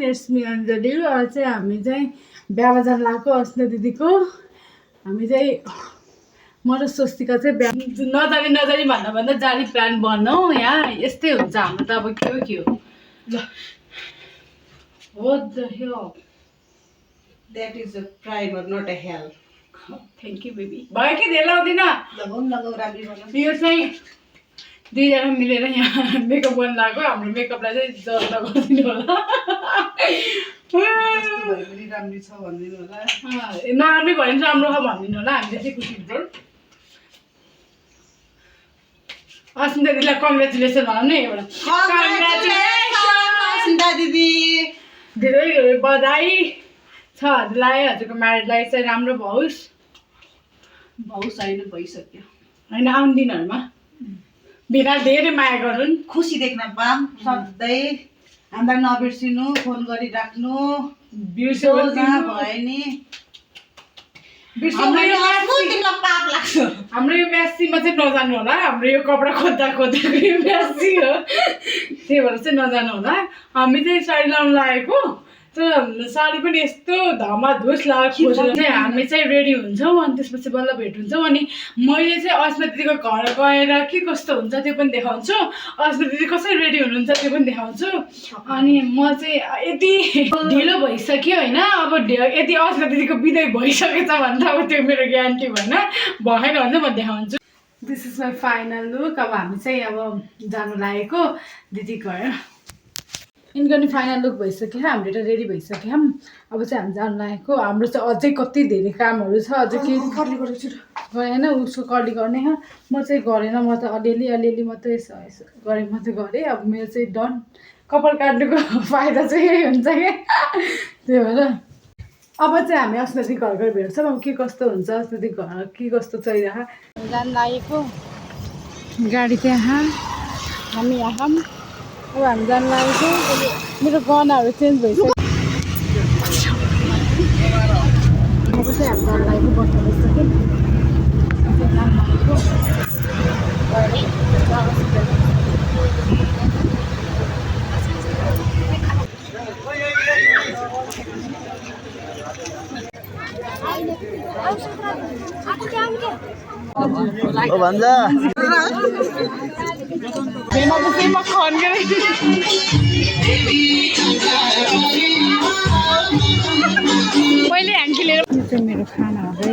It's me Anjali. चाहिँ हामी चाहिँ बिहामा जान लागेको अस्ना दिदीको। हामी चाहिँ म र स्वस्तिका चाहिँ बिहा नजाने भन्दा जाने प्लान बनाऊ। यहाँ यस्तै हुन्छ हाम्रो त अब के हो ल। What the hell? That is a primer, not a hell. Thank you, baby. भयो के धेरै लाउँदिन। लगाऊ राम्ररी बनाऊ। यो चाहिँ दुईजना मिलेर यहाँ मेकअप गर्न लाग्यो। हाम्रो मेकअपलाई चाहिँ जज नगरिदिनु होला। जस्तो भए पनि राम्री छ भनिदिनु होला। नराम्रै भयो भने राम्रो छ भनिदिनु होला। हामी चाहिँ खुसी हुन्छौँ। अस्मिता दिदीलाई कङ्ग्रेचुलेसन भनौँ न एउटा। अस्मिता दिदी धेरै धेरै बधाई छ हजुरलाई। हजुरको म्यारिड लाइफ चाहिँ राम्रो होस्। होइन भइसक्यो होइन आउने दिनहरूमा बिना धेरै माया गरून्। खुसी देख्न पाऊँ सधैँ। हामीलाई नबिर्सिनु, फोन गरिराख्नु। बिर्स्यो जहाँ भयो नि हाम्रो यो म्यासीमा चाहिँ नजानु होला। हाम्रो यो कपडा खोज्दाको यो म्यासी हो। त्यही भएर चाहिँ नजानु होला। हामी चाहिँ साडी लाउनु लागेको तर साडी पनि यस्तो धमाधुस लाग्यो चाहिँ हामी चाहिँ रेडी हुन्छौँ। अनि त्यसपछि बल्ल भेट हुन्छौँ। अनि मैले चाहिँ अस्मिता दिदीको घर गएर के कस्तो हुन्छ त्यो पनि देखाउँछु। अस्मिता दिदी कसरी रेडी हुनुहुन्छ त्यो पनि देखाउँछु। अनि म चाहिँ यति ढिलो भइसक्यो होइन। अब यति अस्मिता दिदीको बिदाई भइसकेछ भने त अब त्यो मेरो ग्यारेन्टी भएन। भएन भने चाहिँ म देखाउँछु। This is my final look. अब हामी चाहिँ अब जानु लागेको दिदी घर। इनको नि फाइनल लुक भइसक्यो। हाम्रो त रेडी भइसक्यो। अब चाहिँ हामी जानु लागेको। हाम्रो चाहिँ अझै कति धेरै कामहरू छ। अझै के कर्ली गरेको छु होइन उसको कर्ली गर्ने। म चाहिँ गरेन। म त अलिअलि मात्रै गरेँ। अब मेरो चाहिँ डन। कपाल काट्नुको फाइदा चाहिँ यही हुन्छ क्या। त्यही भएर अब चाहिँ हामी अस्मिता घर गएर भेट्छौँ। अब के कस्तो हुन्छ अस्मिता घर के कस्तो चाहिरहेको जानु लागेको। गाडी त्यहाँ हामी यहाँ। अब हामी जानु लागेको। मेरो गहनाहरू चेन्ज भइसक्यो। अब चाहिँ हामी जानु लागेको बस्नु भइसक्यो। भन्छ पहिले ह्याङ्की लिएर चाहिँ मेरो खाना है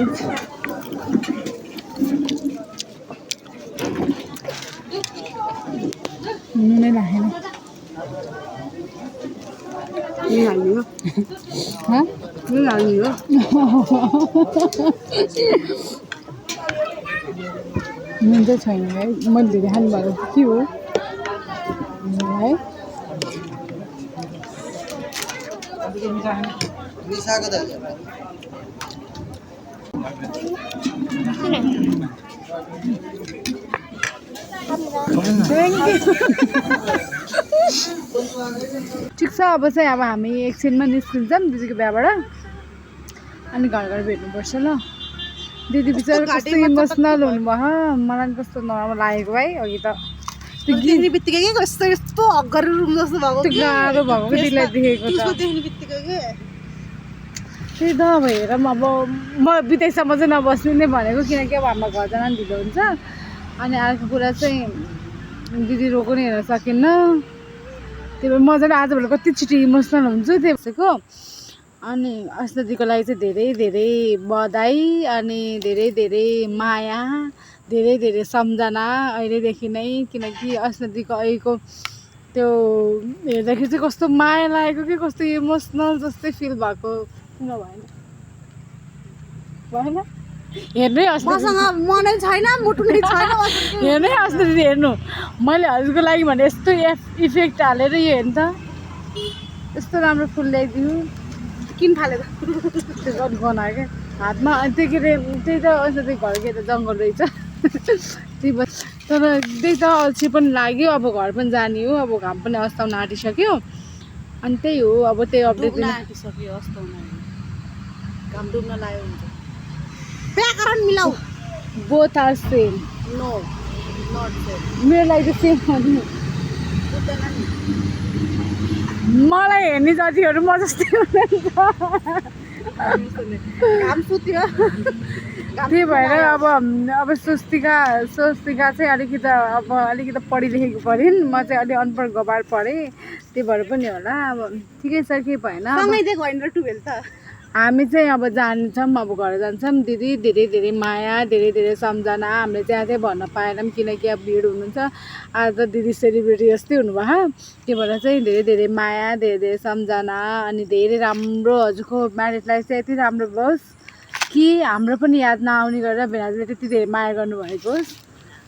नुनै राखेन। नुन चाहिँ छैन है। मैले धेरै खानु भएको के हो है। ठिक छ। अब चाहिँ अब हामी एकछिनमा निस्किन्छौँ दिदीको बिहाबाट। अनि घर भेट्नुपर्छ ल। दिदी बिचरा कस्तो इमोसनल हुनुभयो। मलाई पनि कस्तो नराम्रो लागेको भाइ। अघि त त्यो गिर्ने बित्तिकै के कस्तो यस्तो हग्गरी रुम जस्तो भएको त्यो गाह्रो भएको दिदीलाई देखेको त देख्ने बित्तिकै के त्यही त। अब हेर अब म बिताइसम्म चाहिँ नबस्ने नै भनेको। किनकि अब हाम्रो घर जान ढिलो हुन्छ। अनि अर्को कुरा चाहिँ दिदी रोको नि हेर्न सकिन्न। त्यही भएर म चाहिँ आजभोलि कति छिटो इमोसनल हुन्छु त्यही भइसक्यो। अनि अस्मिता दिदीको लागि चाहिँ धेरै धेरै बधाई अनि धेरै धेरै माया धेरै धेरै सम्झना अहिलेदेखि नै। किनकि अस्मिता दिदीको अहिलेको त्यो हेर्दाखेरि चाहिँ कस्तो माया लागेको कि कस्तो इमोसनल जस्तै फिल भएको। किन भएन हेर्नै मसँग मनै छैन मुटु नै छैन। हेर्नै अस्मिता दिदी हेर्नु मैले हजुरको लागि भने यस्तो इफेक्ट हालेर यो हेर्नु त यस्तो राम्रो फुल ल्याइदियो। किन थालेर त्यो गनायो क्या हातमा। त्यो के अरे त्यही त अस्ति घर के त जङ्गल रहेछ। त्यही भएर तर त्यही त अल्छी पनि लाग्यो। अब घर पनि जाने हो। अब घाम पनि अस्ताउन आँटिसक्यो। अनि त्यही हो। अब त्यही अपडेट दिन आँटिसक्यो अस्ताउन घाम डुब्न लाग्यो हुन्छ। व्याकरण मिलाऊ। Both are same. No not same. मेरो लागि त सेम हो नि। मलाई हेर्ने जतिहरू म जस्तै हुनुहुन्छ घाम सुत्यो त्यही भएर अब स्वस्तिका चाहिँ अलिकति पढिलेखेको परिन् म चाहिँ अलि अनपढ गवार पढेँ त्यही भएर पनि होला अब ठिकै छ केही भएन सँगै दिएको होइन र 12 त हामी चाहिँ अब जान्छौँ अब घर जान्छौँ दिदी धेरै धेरै माया धेरै धेरै सम्झना हामीले चाहिँ त्यही भन्न पाएनौँ किनकि अब भिड हुनुहुन्छ आज त दिदी सेलिब्रेटी जस्तै हुनुभयो त्यही भएर चाहिँ धेरै धेरै माया धेरै धेरै सम्झना अनि धेरै राम्रो हजुरको म्यारेज लाइफ चाहिँ यति राम्रो होस् कि हाम्रो पनि याद नआउने गरेर भेनाजले त्यति धेरै माया गर्नुभएको होस्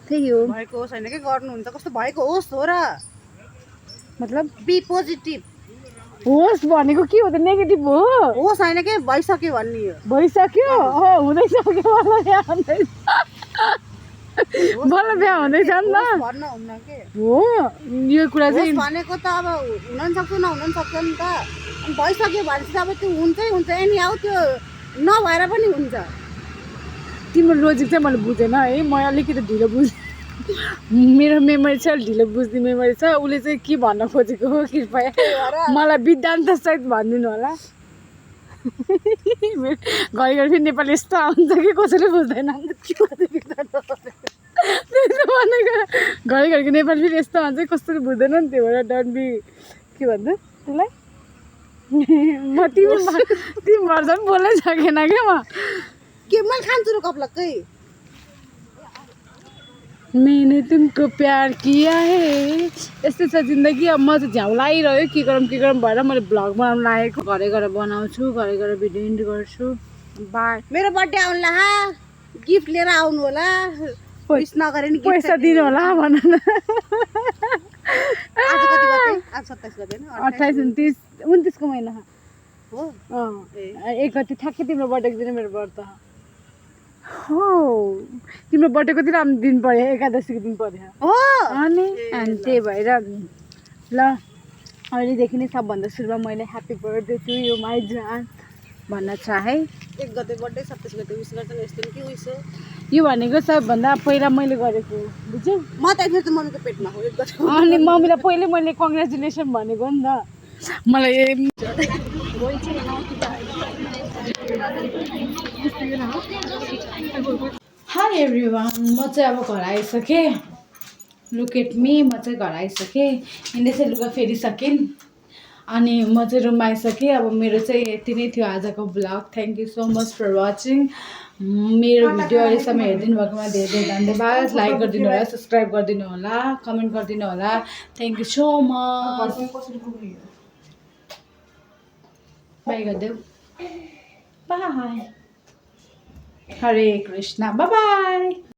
त्यही हो भएको होस् होइन कि गर्नुहुन्छ कस्तो भएको होस् हो र मतलब बी पोजिटिभ होस् भनेको के हो त नेगेटिभ हो होस् होइन कि भइसक्यो भन्ने हो भइसक्यो हुँदैसक्यो बल्ल बिहा हुँदैछ नि त भन्न हुन्न के हो यो कुरा चाहिँ होस् भनेको त अब हुन पनि सक्छ नहुन पनि सक्छ नि त अनि भइसक्यो भनेपछि अब त्यो हुन्छै हुन्छ एनी आऊ त्यो नभएर पनि हुन्छ तिम्रो लोजिक चाहिँ मैले बुझेन है म अलिकति ढिलो बुझेँ मेरो मेमोरी छ ढिलो बुझ्ने मेमोरी छ उसले चाहिँ के भन्न खोजेको हो कृपया मलाई विद्यान्त सहित भनिदिनु होला घरि घरि फेरि नेपाली यस्तो आउँछ कि कसैले बुझ्दैन भनेको घरि घरिको नेपाली फेरि यस्तो आउँछ कसैले बुझ्दैन नि त्यो भएर डन्ट बी के भन्छ त्यसलाई म तिमी वर्ष पनि बोल्नै सकेन क्या म के मैले खान्छु र कपलक्कै मैंने तुमको प्यार किया है यस्तै छ जिन्दगी अब म चाहिँ झ्याउ लागिरह्यो के गरौँ भएर मैले भ्लग बनाउनु लागेको घरै गएर बनाउँछु घरै गएर भिडियो एडिट गर्छु बाई मेरो बर्थडे आउनुला गिफ्ट लिएर आउनु होला विश नगरे नि पैसा दिनु होला भन न आज कति गते आज 27 गते हैन 28 29 29 को महिना हो एक गते ठ्याक्कै तिम्रो बर्थडेको दिन मेरो व्रत हो तिम्रो बर्थडेको दिन राम्रो दिन पर्यो एकादशीको दिन पर्यो हो अनि त्यही भएर ल अहिलेदेखि नै सबभन्दा सुरुमा मैले happy birthday to you my jaan भन्न चाहे 1 गते बर्थडे 27 गते विश गर्छन् यस्तो के विश हो यो भनेको सबभन्दा पहिला मैले गरेको बुझ्यौ म त फेरि त मम्मीको पेटमा हो 1 गते अनि मम्मीलाई पहिले मैले कङ्ग्रेचुलेसन भनेको नि त मलाई हाई एभ्रिवान म चाहिँ अब घर आइसकेँ लुक एट मी म चाहिँ घर आइसकेँ यिनले चाहिँ लुगा फेरिसकेँ अनि म चाहिँ रुममा आइसकेँ अब मेरो चाहिँ यति नै थियो आजको blog thank you so much for watching मेरो भिडियो अहिलेसम्म हेरिदिनु भएकोमा धेरै धेरै धन्यवाद लाइक गरिदिनु होला सब्सक्राइब गरिदिनु होला कमेन्ट गरिदिनु होला thank you so much by गरिदेऊ बाई हरे कृष्ण बाई बाई